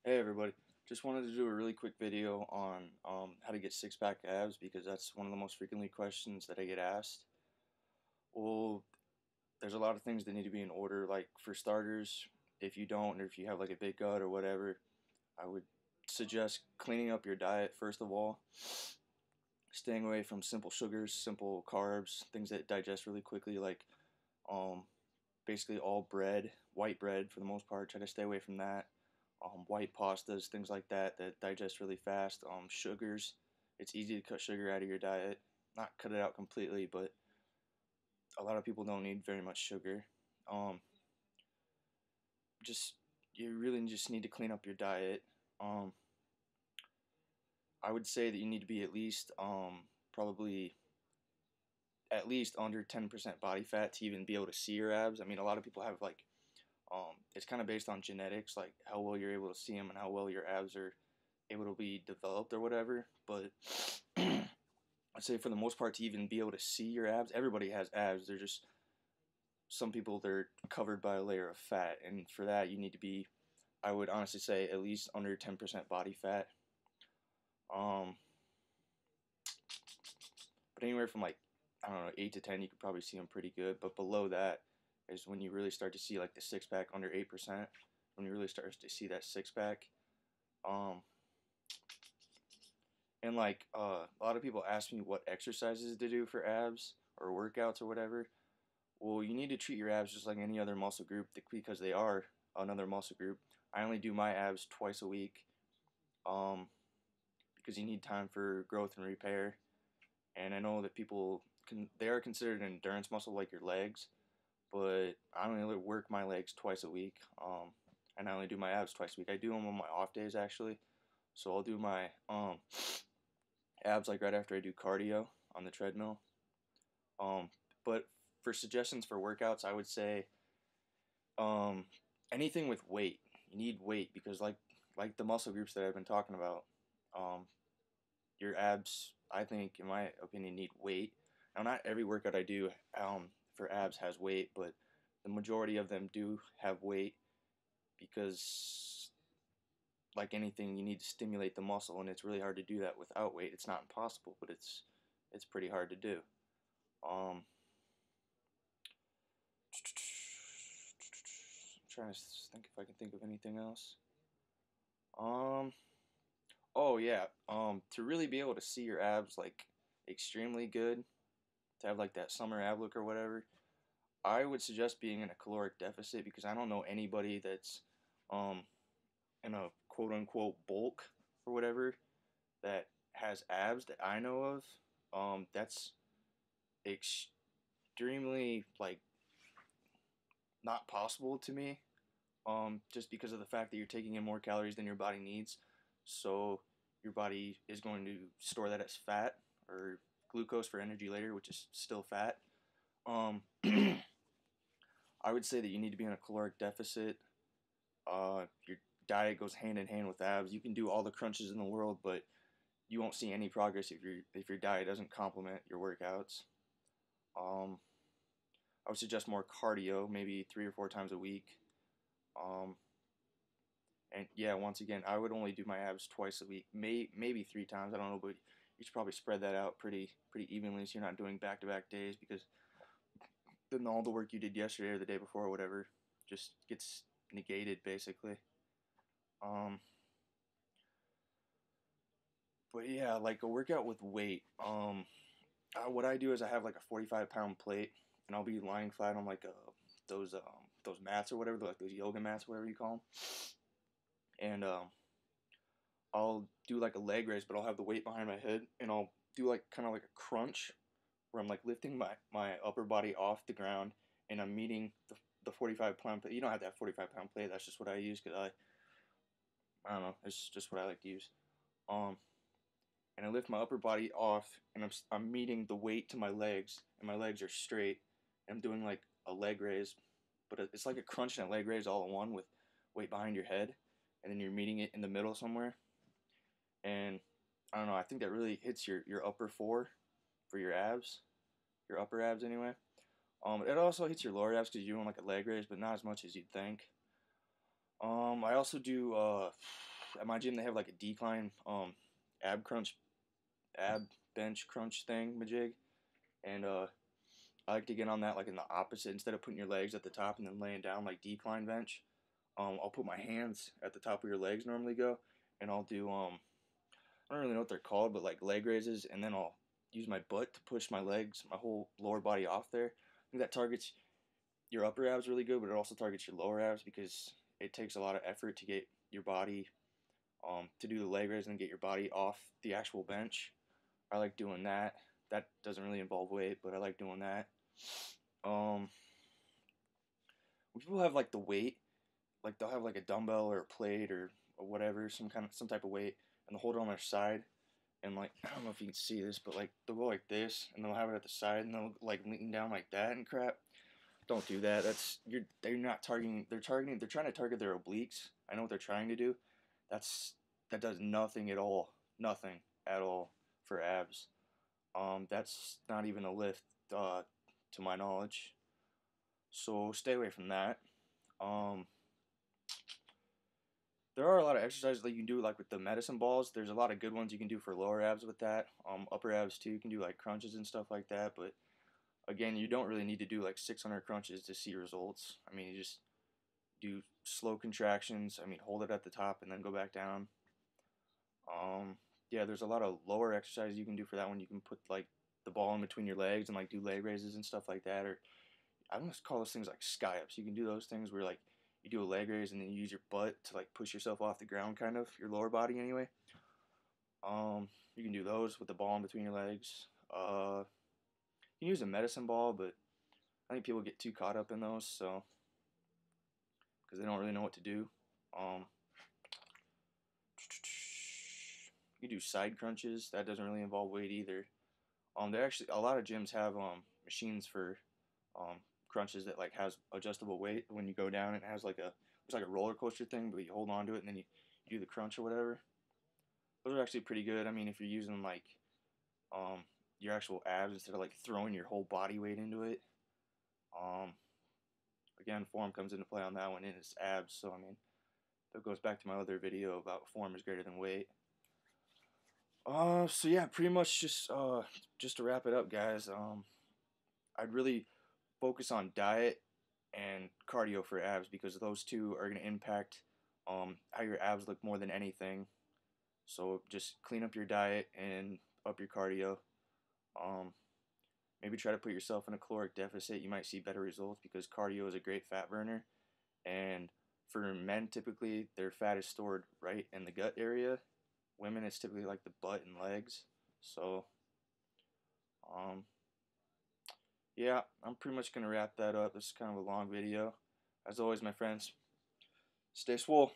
Hey everybody, just wanted to do a really quick video on how to get six-pack abs because that's one of the most frequently questions that I get asked. Well, there's a lot of things that need to be in order. Like for starters, if you don't or if you have like a big gut or whatever, I would suggest cleaning up your diet first of all, staying away from simple sugars, simple carbs, things that digest really quickly like um, basically all bread, white bread for the most part. Try to stay away from that. White pastas, things like that that digest really fast. Sugars, it's easy to cut sugar out of your diet. Not cut it out completely, but a lot of people don't need very much sugar. Um, just you really just need to clean up your diet. Um, I would say that you need to be at least probably at least under 10% body fat to even be able to see your abs. I mean, a lot of people have like it's kind of based on genetics, like how well you're able to see them and how well your abs are able to be developed or whatever. But I'd say for the most part, to even be able to see your abs, everybody has abs. They're just some people they're covered by a layer of fat, and for that you need to be, I would honestly say, at least under 10% body fat. Um, but anywhere from like I don't know 8 to 10, you could probably see them pretty good. But below that is when you really start to see like the six pack under 8%. When you really start to see that six pack. Um, And like a lot of people ask me what exercises to do for abs or workouts or whatever. Well, you need to treat your abs just like any other muscle group because they are another muscle group. I only do my abs twice a week um, because you need time for growth and repair. And I know that they are considered an endurance muscle like your legs, but I only work my legs twice a week. And I only do my abs twice a week. I do them on my off days actually. So I'll do my abs like right after I do cardio on the treadmill. Um, but for suggestions for workouts, I would say um, anything with weight. You need weight because like the muscle groups that I've been talking about, um, your abs, I think, in my opinion, need weight. Now, not every workout I do for abs has weight, but the majority of them do have weight because, like anything, you need to stimulate the muscle, and it's really hard to do that without weight. It's not impossible, but it's pretty hard to do. Um, I'm trying to think if I can think of anything else. Um, oh yeah. To really be able to see your abs like extremely good, to have like that summer ab look or whatever, I would suggest being in a caloric deficit because I don't know anybody that's um in a quote unquote bulk or whatever that has abs that I know of. That's extremely like not possible to me. Just because of the fact that you're taking in more calories than your body needs. So your body is going to store that as fat or glucose for energy later, which is still fat. I would say that you need to be in a caloric deficit. Your diet goes hand in hand with abs. You can do all the crunches in the world, but you won't see any progress if your diet doesn't complement your workouts. Um, I would suggest more cardio, maybe 3 or 4 times a week. Um, And yeah, once again, I would only do my abs twice a week, maybe 3 times. I don't know, but you should probably spread that out pretty evenly so you're not doing back to back days because then all the work you did yesterday or the day before or whatever just gets negated basically. Um, but yeah, like a workout with weight. What I do is I have like a 45-pound plate and I'll be lying flat on like those mats or whatever, like those yoga mats, whatever you call them, and I'll do like a leg raise, but I'll have the weight behind my head, and I'll do like kind of like a crunch where I'm like lifting my upper body off the ground, and I'm meeting the 45-pound plate. You don't have to have 45-pound plate. That's just what I use because I don't know. It's just what I like to use. Um, and I lift my upper body off, and I'm meeting the weight to my legs, and my legs are straight. And I'm doing like a leg raise, but it's like a crunch and a leg raise all in one with weight behind your head, and then you're meeting it in the middle somewhere and I don't know. I think that really hits your upper four for your abs, your upper abs anyway. It also hits your lower abs because you're doing like a leg raise, but not as much as you'd think. I also do. at my gym they have like a decline ab crunch, ab bench crunch thing majig, and I like to get on that like in the opposite. Instead of putting your legs at the top and then laying down like decline bench, I'll put my hands at the top of your legs normally go, and I'll do I don't really know what they're called, but like leg raises, and then I'll use my butt to push my legs, my whole lower body off there. I think that targets your upper abs really good, but it also targets your lower abs because it takes a lot of effort to get your body to do the leg raise and get your body off the actual bench. I like doing that. That doesn't really involve weight, but I like doing that. Um, when people have like the weight, like they'll have like a dumbbell or a plate or whatever, some type of weight, and they'll hold it on their side, and like I don't know if you can see this, but like they'll go like this, and they'll have it at the side, and they'll like lean down like that and crap. Don't do that. They're not targeting. They're trying to target their obliques. I know what they're trying to do. That's that does nothing at all. Nothing at all for abs. That's not even a lift, to my knowledge. So stay away from that. Um, there are a lot of exercises that you can do, like with the medicine balls. There's a lot of good ones you can do for lower abs with that. Upper abs too. You can do like crunches and stuff like that. But again, you don't really need to do like 600 crunches to see results. I mean, you just do slow contractions. I mean, hold it at the top and then go back down. Yeah, there's a lot of lower exercises you can do for that one. You can put like the ball in between your legs and like do leg raises and stuff like that. Or I'm gonna call those things like sky ups. You can do those things where like you do a leg raise and then you use your butt to like push yourself off the ground, kind of your lower body anyway. You can do those with the ball in between your legs. You can use a medicine ball, but I think people get too caught up in those, so because they don't really know what to do. Um, you can do side crunches. That doesn't really involve weight either. They actually a lot of gyms have machines for um, crunches that like has adjustable weight. When you go down, it has like it's like a roller coaster thing, but you hold on to it and then you do the crunch or whatever. Those are actually pretty good. I mean, if you're using like um, your actual abs instead of like throwing your whole body weight into it. Um, Again, form comes into play on that one, and it's abs. So I mean, that goes back to my other video about form is greater than weight. So yeah, pretty much just to wrap it up, guys. I'd really focus on diet and cardio for abs because those two are going to impact how your abs look more than anything. So just clean up your diet and up your cardio. Um, Maybe try to put yourself in a caloric deficit. You might see better results because cardio is a great fat burner. And for men, typically their fat is stored right in the gut area. Women, it's typically like the butt and legs. So, um, yeah, I'm pretty much gonna wrap that up. This is kind of a long video. As always, my friends, stay swole.